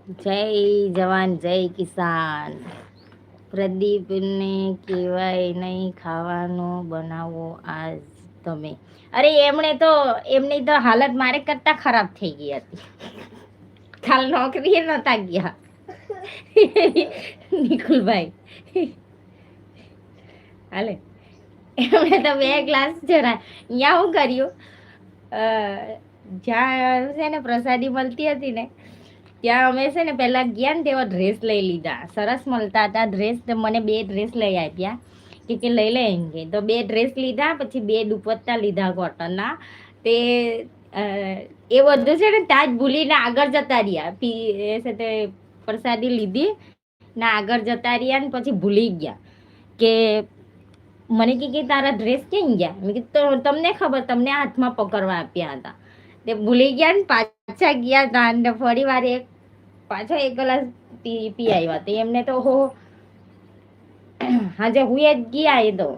જય જવાન જય કિસાન. પ્રદીપને કહેવાય નહીં ખાવાનું બનાવો આજ તમે. અરે એમની તો હાલત મારે કરતા ખરાબ થઈ ગઈ હતી. કાલ નોકરીએ નતા ગયા નિકુલભાઈ. હાલે એમણે તો 2 ગ્લાસ જરા અહીંયા શું કર્યું, જ્યાં છે ને પ્રસાદી મળતી હતી ને ત્યાં અમે છે ને પહેલા ગયા ને તેવા ડ્રેસ લઈ લીધા. સરસ મળતા હતા ડ્રેસ. તો મને 2 ડ્રેસ લઈ આપ્યા કે લઈ લે એમ કે. તો 2 ડ્રેસ લીધા, પછી 2 દુપટ્ટા લીધા કોટનના. તે એ બધું છે ને ત્યાં જ ભૂલીને આગળ જતા રહ્યા. છે તે પ્રસાદી લીધી ને આગળ જતા રહ્યા ને પછી ભૂલી ગયા કે મને કે તારા ડ્રેસ ક્યાં ગયા. મેં કીધું તમને ખબર, તમને હાથમાં પકડવા આપ્યા હતા. તે ભૂલી ગયા ને પાછા ગયા હતા અને ફરી વાર પાછો 1 ગ્લાસ પી આવ્યા. તે એમને તો હાજે હુએ જ ગયા. એ તો